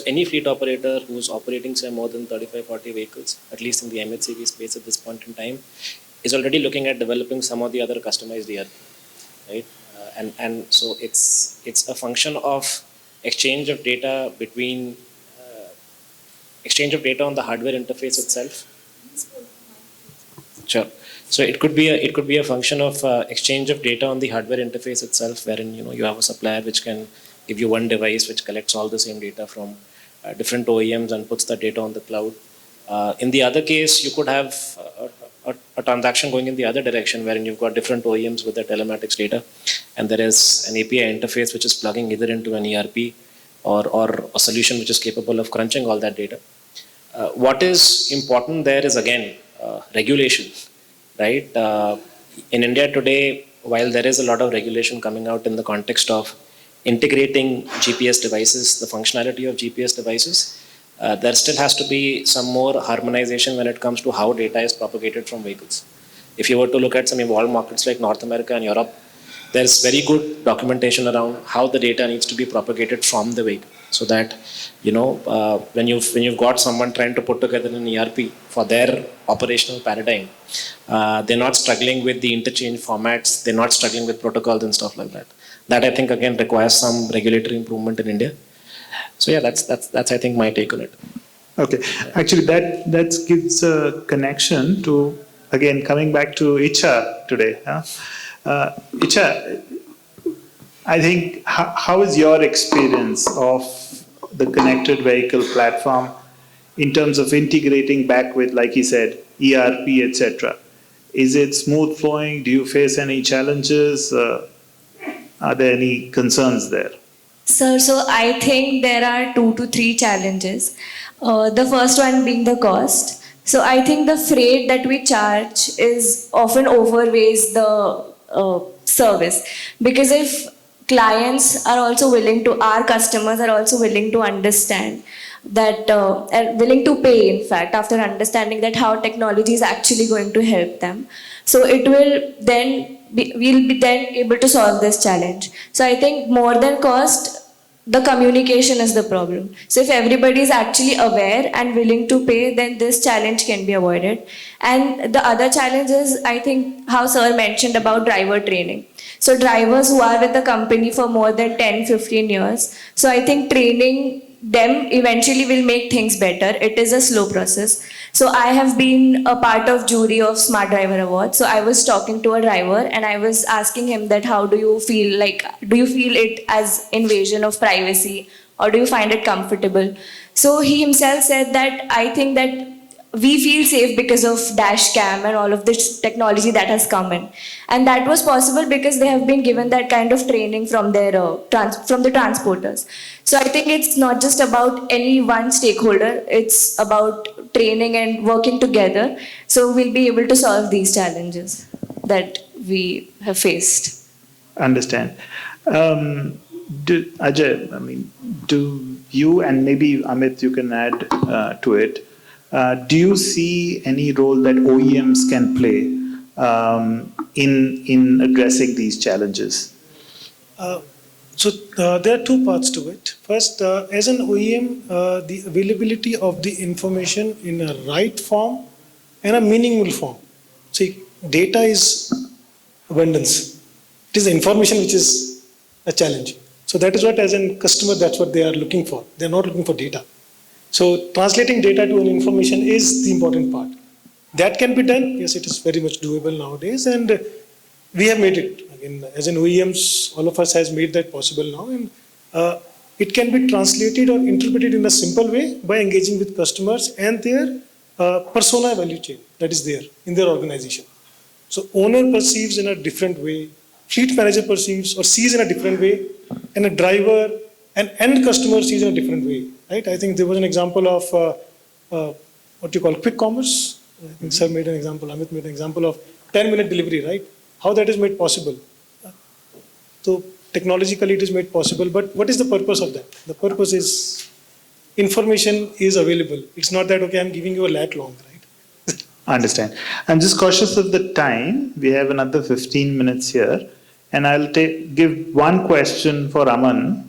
any fleet operator who's operating, say, more than 35-40 vehicles, at least in the MHCV space at this point in time, is already looking at developing some of the other customized ERP, right? And so it's a function of exchange of data between exchange of data on the hardware interface itself. Sure. So it could be a function of exchange of data on the hardware interface itself, wherein you have a supplier which can give you one device which collects all the same data from different OEMs and puts the data on the cloud. In the other case, you could have a transaction going in the other direction, wherein you've got different OEMs with their telematics data, and there is an API interface which is plugging either into an ERP or a solution which is capable of crunching all that data. What is important there is, again, regulation, right? In India today, while there is a lot of regulation coming out in the context of integrating GPS devices, the functionality of GPS devices, there still has to be some more harmonization when it comes to how data is propagated from vehicles. If you were to look at some evolved markets like North America and Europe, there's very good documentation around how the data needs to be propagated from the vehicle, so that when you've got someone trying to put together an ERP for their operational paradigm, they're not struggling with the interchange formats, they're not struggling with protocols and stuff like that. That, I think, again, requires some regulatory improvement in India. So yeah, that's I think my take on it. Okay, actually that gives a connection to, again, coming back to Icha today. Icha, I think, how is your experience of the connected vehicle platform in terms of integrating back with, like you said, ERP, etc.? Is it smooth flowing? Do you face any challenges? Are there any concerns there? Sir, so I think there are 2 to 3 challenges. The first one being the cost. So I think the freight that we charge is often overweighs the service, because if clients are also willing to, our customers are also willing to understand that, are willing to pay, in fact, after understanding that how technology is actually going to help them. So it will then we'll be then able to solve this challenge. So I think more than cost, the communication is the problem. So if everybody is actually aware and willing to pay, then this challenge can be avoided. And the other challenge is, I think, how sir mentioned about driver training. So drivers who are with the company for more than 10-15 years, so I think training them eventually will make things better. It is a slow process. So I have been a part of jury of Smart Driver Award. So I was talking to a driver and I was asking him that, how do you feel it as invasion of privacy, or do you find it comfortable? So he himself said that, I think that we feel safe because of dash cam and all of this technology that has come in. And that was possible because they have been given that kind of training from their from the transporters. So I think it's not just about any one stakeholder, it's about training and working together. So we'll be able to solve these challenges that we have faced. Understand. Ajay, I mean, do you, and maybe Amit, you can add to it, do you see any role that OEMs can play in addressing these challenges? So there are 2 parts to it. First, as an OEM, the availability of the information in a right form and a meaningful form. See, data is abundance. It is information which is a challenge. So that is what, as a customer, that's what they are looking for. They are not looking for data. So translating data to an information is the important part. That can be done. Yes, it is very much doable nowadays, and we have made it. Again, as an OEMs, all of us has made that possible now, and it can be translated or interpreted in a simple way by engaging with customers and their persona value chain that is there in their organization. So owner perceives in a different way, fleet manager perceives or sees in a different way, and a driver and end customer sees in a different way. Right? I think there was an example of what you call quick commerce. I think Sir made an example, Amit made an example of 10-minute delivery, right? How that is made possible. So technologically it is made possible, but what is the purpose of that? The purpose is information is available. It's not that, okay, I'm giving you a lakh long, right? I understand. I'm just cautious of the time. We have another 15 minutes here, and I'll give one question for Aman.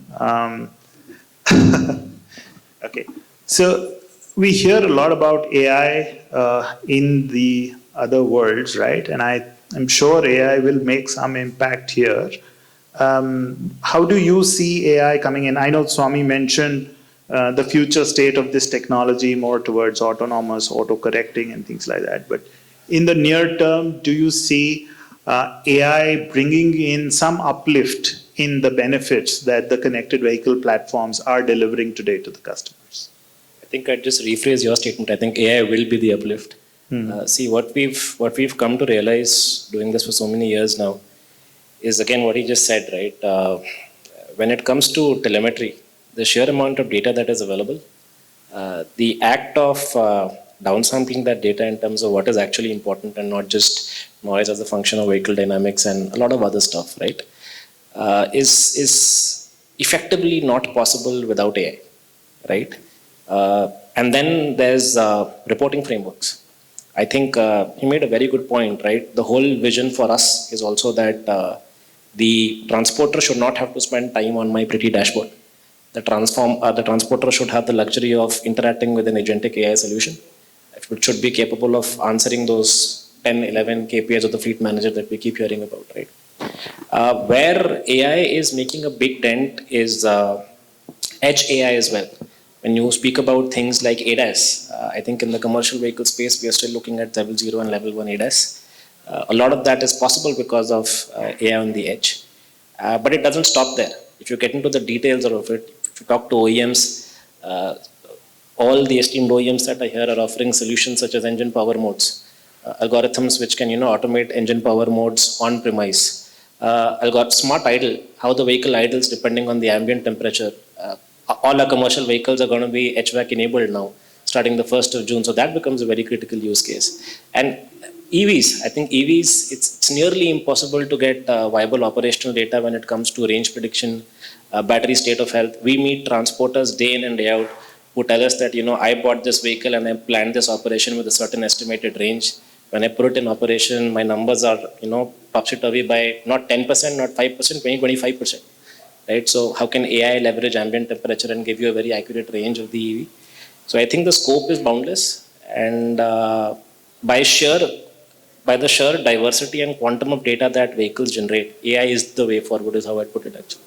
Okay, so we hear a lot about AI in the other worlds, right? And I'm sure AI will make some impact here. How do you see AI coming in? I know Swami mentioned the future state of this technology more towards autonomous, auto-correcting and things like that. But in the near term, do you see AI bringing in some uplift in the benefits that the connected vehicle platforms are delivering today to the customers? I think I'd just rephrase your statement. I think AI will be the uplift. See, what we've come to realize doing this for so many years now is, again, what he just said, right? When it comes to telemetry, the sheer amount of data that is available, the act of downsampling that data in terms of what is actually important and not just noise as a function of vehicle dynamics and a lot of other stuff, right, is effectively not possible without AI, right? And then there's reporting frameworks. I think he made a very good point, right? The whole vision for us is also that the transporter should not have to spend time on my pretty dashboard. The transporter should have the luxury of interacting with an agentic AI solution. It should be capable of answering those 10, 11 KPIs of the fleet manager that we keep hearing about, right? Where AI is making a big dent is edge AI as well. When you speak about things like ADAS, I think in the commercial vehicle space, we are still looking at level 0 and level 1 ADAS. A lot of that is possible because of AI on the edge. But it doesn't stop there. If you get into the details of it, if you talk to OEMs, all the esteemed OEMs that I hear are offering solutions such as engine power modes, algorithms which can automate engine power modes on premise, smart idle, how the vehicle idles depending on the ambient temperature. All our commercial vehicles are going to be HVAC enabled now, starting the 1st of June. So that becomes a very critical use case. And EVs, I think EVs, it's nearly impossible to get viable operational data when it comes to range prediction, battery state of health. We meet transporters day in and day out who tell us that, I bought this vehicle and I planned this operation with a certain estimated range. When I put it in operation, my numbers are, topsy-turvy by not 10%, not 5%, 20, 25%. Right? So how can AI leverage ambient temperature and give you a very accurate range of the EV? So I think the scope is boundless, and by the sheer diversity and quantum of data that vehicles generate, AI is the way forward, is how I'd put it actually.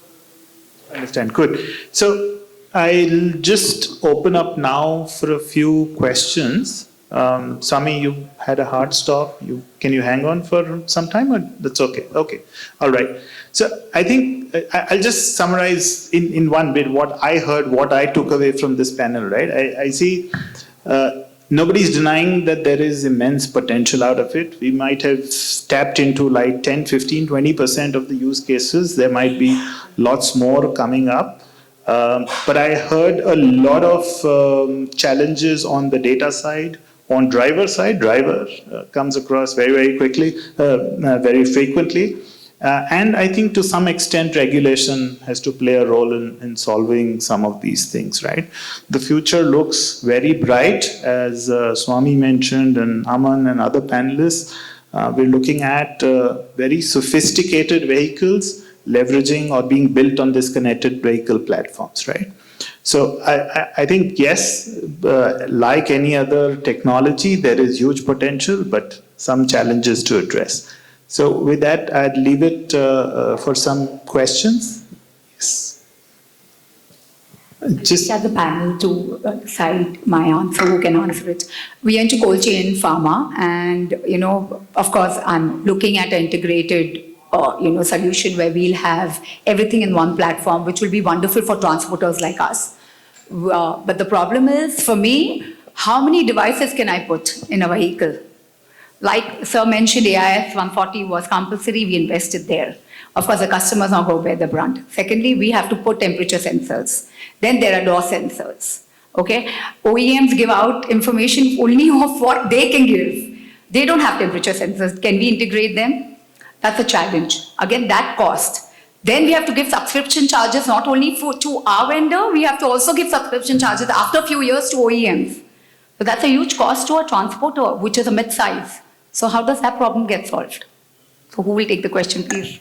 I understand. Good. So I'll just open up now for a few questions. Sami, you had a hard stop. Can you hang on for some time, or that's okay? Okay. All right. So I think I'll just summarize in one bit what I heard, what I took away from this panel, right? I see nobody's denying that there is immense potential out of it. We might have tapped into like 10, 15, 20% of the use cases. There might be lots more coming up. But I heard a lot of challenges on the data side. On driver side, driver comes across very, very quickly, very frequently. And I think to some extent regulation has to play a role in solving some of these things, right? The future looks very bright, as Swami mentioned and Aman and other panelists. We're looking at very sophisticated vehicles leveraging or being built on this connected vehicle platforms, right? So I think, yes, like any other technology, there is huge potential, but some challenges to address. So with that, I'd leave it for some questions. Yes. Just at the panel to cite my answer, who can answer it. We are into cold chain pharma, and of course, I'm looking at an integrated solution where we'll have everything in one platform, which will be wonderful for transporters like us. But the problem is, for me, how many devices can I put in a vehicle? Like Sir mentioned, AIS 140 was compulsory, we invested there. Of course, the customers now go bear the brunt. Secondly, we have to put temperature sensors. Then there are door sensors. Okay, OEMs give out information only of what they can give. They don't have temperature sensors. Can we integrate them? That's a challenge. Again, that cost. Then we have to give subscription charges not only to our vendor, we have to also give subscription charges after a few years to OEMs. So that's a huge cost to a transporter, which is a mid-size. So how does that problem get solved? So who will take the question, please?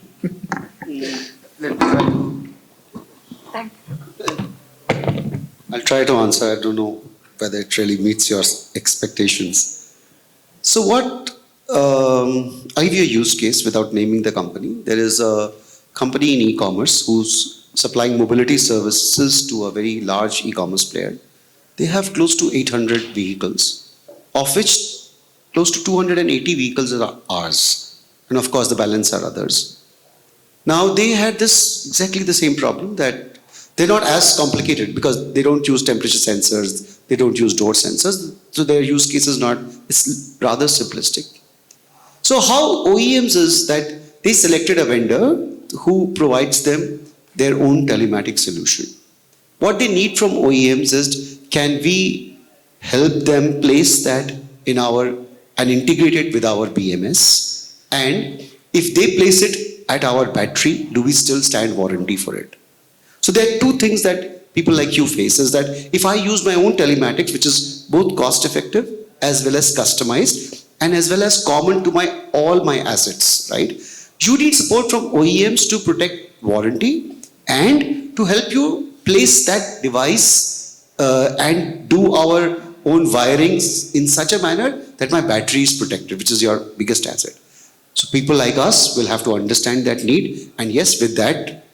I'll try to answer. I don't know whether it really meets your expectations. So I'll give you a use case without naming the company. There is a company in e-commerce who's supplying mobility services to a very large e-commerce player. They have close to 800 vehicles, of which close to 280 vehicles are ours. And of course, the balance are others. Now, they had exactly the same problem, that they're not as complicated because they don't use temperature sensors, they don't use door sensors, so their use case it's rather simplistic. So how OEMs is that they selected a vendor who provides them their own telematics solution. What they need from OEMs is, can we help them place that and integrate it with our BMS? And if they place it at our battery, do we still stand warranty for it? So there are two things that people like you face, is that if I use my own telematics, which is both cost effective as well as customized and as well as common to all my assets, right? You need support from OEMs to protect warranty and to help you place that device and do our own wirings in such a manner that my battery is protected, which is your biggest asset. So people like us will have to understand that need, and yes, with that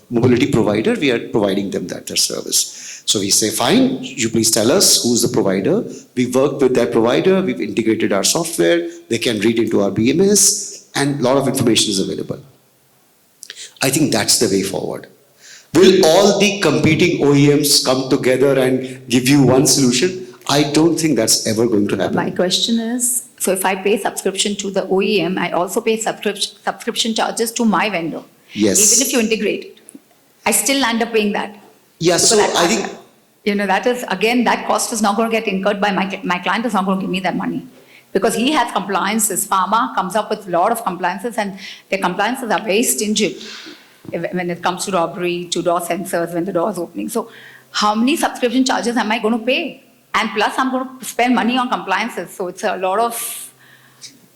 mobility provider, we are providing them that service. So we say, fine, you please tell us who's the provider. We work with that provider, we've integrated our software, they can read into our BMS, and a lot of information is available. I think that's the way forward. Will all the competing OEMs come together and give you one solution? I don't think that's ever going to happen. My question is, so if I pay subscription to the OEM, I also pay subscription charges to my vendor. Yes. Even if you integrate it, I still end up paying that. Yeah, so I think, that is, again, that cost is not going to get incurred by my client is not going to give me that money. Because he has compliances. Pharma comes up with a lot of compliances, and their compliances are very stringent when it comes to robbery, to door sensors, when the door is opening. So how many subscription charges am I going to pay? And plus I'm going to spend money on compliances. So it's a lot of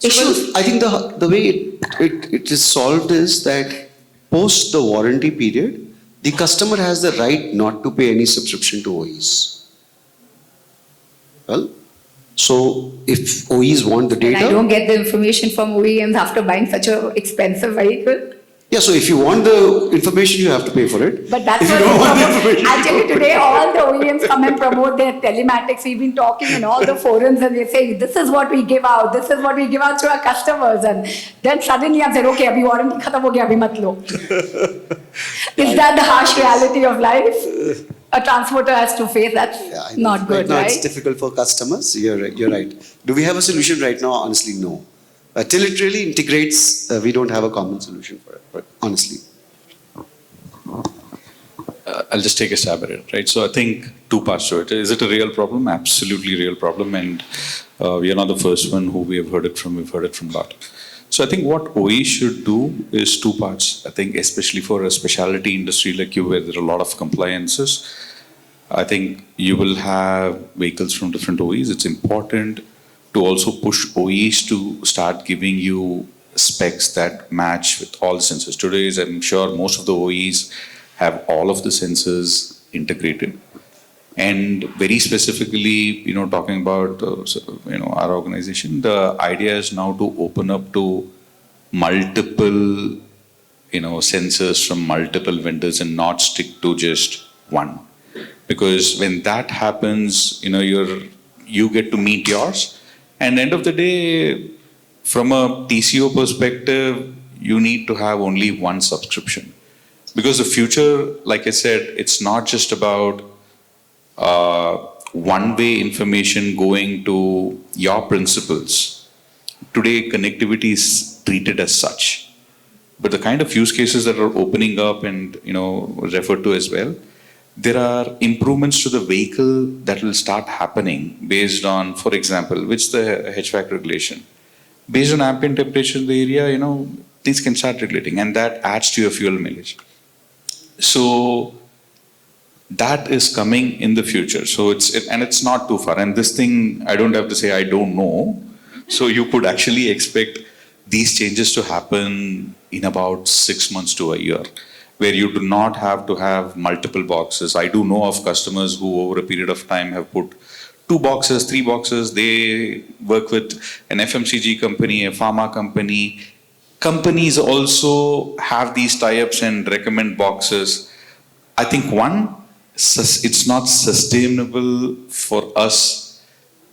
issues. I think the way it is solved is that post the warranty period, the customer has the right not to pay any subscription to OEs. Well, so if OEs want the data... And I don't get the information from OEMs after buying such an expensive vehicle. Yeah, so if you want the information, you have to pay for it. But that's if what you don't want the information. Actually, today all the OEMs come and promote their telematics. We've been talking in all the forums, and they say, this is what we give out. This is what we give out to our customers. And then suddenly I'm saying, okay, abhi warranty khatam ho gaya, abhi mat lo. Is that the harsh reality of life a transporter has to face? That's not good, right? Right? It's difficult for customers. You're right. Do we have a solution right now? Honestly, no. Till it really integrates, we don't have a common solution for it, but honestly. I'll just take a stab at it, right? So I think two parts to it. Is it a real problem? Absolutely real problem. And we are not the first one who we have heard it from. We've heard it from a lot. So I think what OE should do is two parts. I think especially for a specialty industry like you, where there are a lot of compliances, I think you will have vehicles from different OEs. It's important to also push OEs to start giving you specs that match with all sensors. Today, I'm sure most of the OEs have all of the sensors integrated. And very specifically, talking about, our organization, the idea is now to open up to multiple, sensors from multiple vendors and not stick to just one. Because when that happens, you get to meet yours. And end of the day, from a TCO perspective, you need to have only one subscription. Because the future, like I said, it's not just about one-way information going to your principals. Today, connectivity is treated as such. But the kind of use cases that are opening up and, referred to as well, there are improvements to the vehicle that will start happening based on, for example, which the HVAC regulation. Based on ambient temperature in the area, things can start regulating, and that adds to your fuel mileage. So that is coming in the future. So it's not too far. And this thing, I don't have to say I don't know. So you could actually expect these changes to happen in about 6 months to a year, where you do not have to have multiple boxes. I do know of customers who over a period of time have put 2 boxes, 3 boxes. They work with an FMCG company, a pharma company. Companies also have these tie-ups and recommend boxes. I think it's not sustainable for us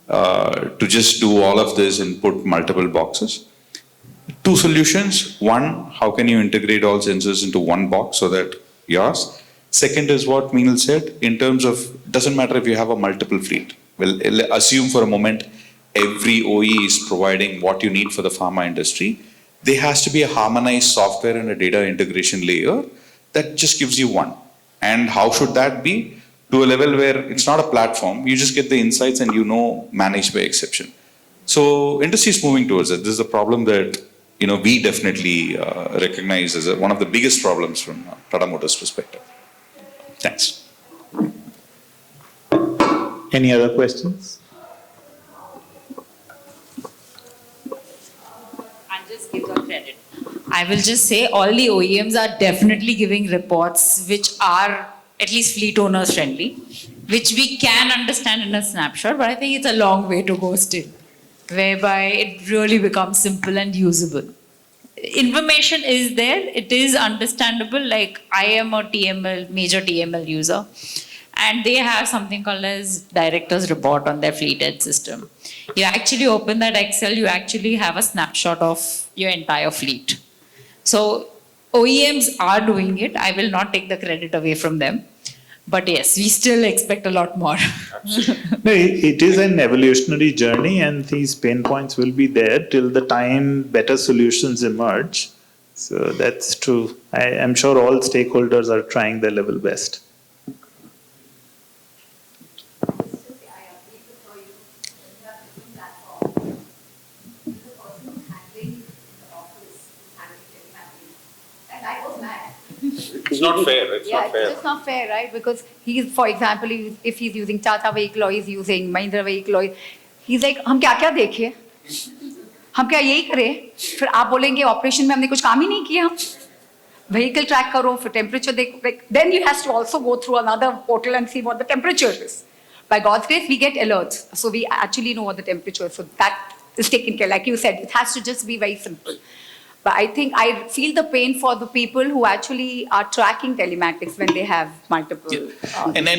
to just do all of this and put multiple boxes. 2 solutions. One, how can you integrate all sensors into one box so that yours? Second is what Meenal said, in terms of, doesn't matter if you have a multiple fleet. Well, assume for a moment every OE is providing what you need for the pharma industry. There has to be a harmonized software and a data integration layer that just gives you one. And how should that be? To a level where it's not a platform, you just get the insights and managed by exception. So industry is moving towards it. This is a problem that we definitely recognize as one of the biggest problems from Tata Motors' perspective. Thanks. Any other questions? I'll just give them credit. I will just say all the OEMs are definitely giving reports which are at least fleet owners friendly, which we can understand in a snapshot, but I think it's a long way to go still, whereby it really becomes simple and usable. Information is there, it is understandable. Like I am a major TML user, and they have something called as director's report on their fleet edge system. You actually open that Excel, you actually have a snapshot of your entire fleet. So OEMs are doing it. I will not take the credit away from them. But yes, we still expect a lot more. No, it is an evolutionary journey, and these pain points will be there till the time better solutions emerge. So that's true. I am sure all stakeholders are trying their level best. It's not fair. It's not fair. It's just not fair, right? Because he's, for example, if he's using Tata vehicle or he's using Mahindra vehicle, or he's like, हम क्या देखें? हम क्या यही करें? फिर आप बोलेंगे ऑपरेशन में हमने कुछ काम ही नहीं किया. Vehicle track करो, फिर temperature देखो. Then you has to also go through another portal and see what the temperature is. By God's grace, we get alerts, so we actually know what the temperature is. So that is taken care. Like you said, it has to just be very simple. But I think I feel the pain for the people who actually are tracking telematics when they have multiple. And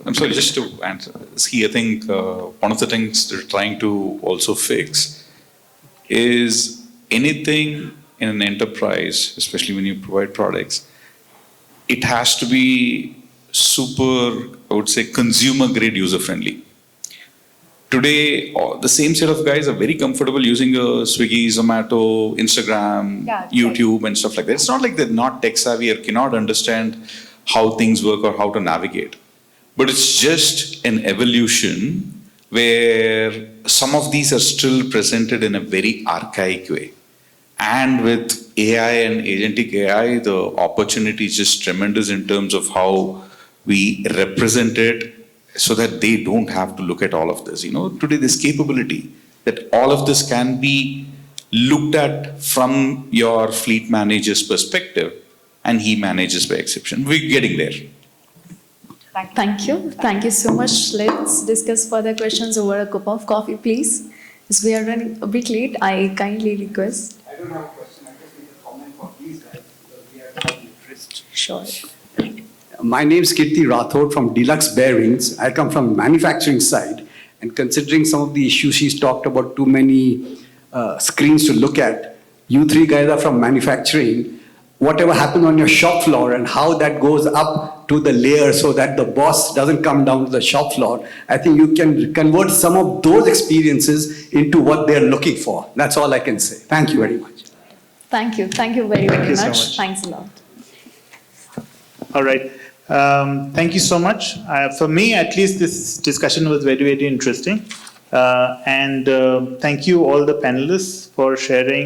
I'm sorry, just to answer. See, I think one of the things they're trying to also fix is anything in an enterprise, especially when you provide products, it has to be super, I would say, consumer grade user friendly. Today, the same set of guys are very comfortable using Swiggy, Zomato, Instagram, YouTube, and stuff like that. It's not like they're not tech savvy or cannot understand how things work or how to navigate. But it's just an evolution where some of these are still presented in a very archaic way. And with AI and agentic AI, the opportunity is just tremendous in terms of how we represent it, so that they don't have to look at all of this. Today this capability that all of this can be looked at from your fleet manager's perspective, and he manages by exception. We're getting there. Thank you. Thank you so much. Let's discuss further questions over a cup of coffee, please. As we are running a bit late, I kindly request. I don't have a question, I just need a comment for these guys, because we have got interest. Sure. My name is Kirti Rathod from Deluxe Bearings. I come from manufacturing side, and considering some of the issues she's talked about, too many screens to look at, you three guys are from manufacturing. Whatever happened on your shop floor and how that goes up to the layer so that the boss doesn't come down to the shop floor, I think you can convert some of those experiences into what they're looking for. That's all I can say. Thank you very much. Thank you. Thank you very, Thank very you so much. much. Thanks a lot. All right. Thank you so much. For me, at least, this discussion was very, very interesting. And thank you all the panelists for sharing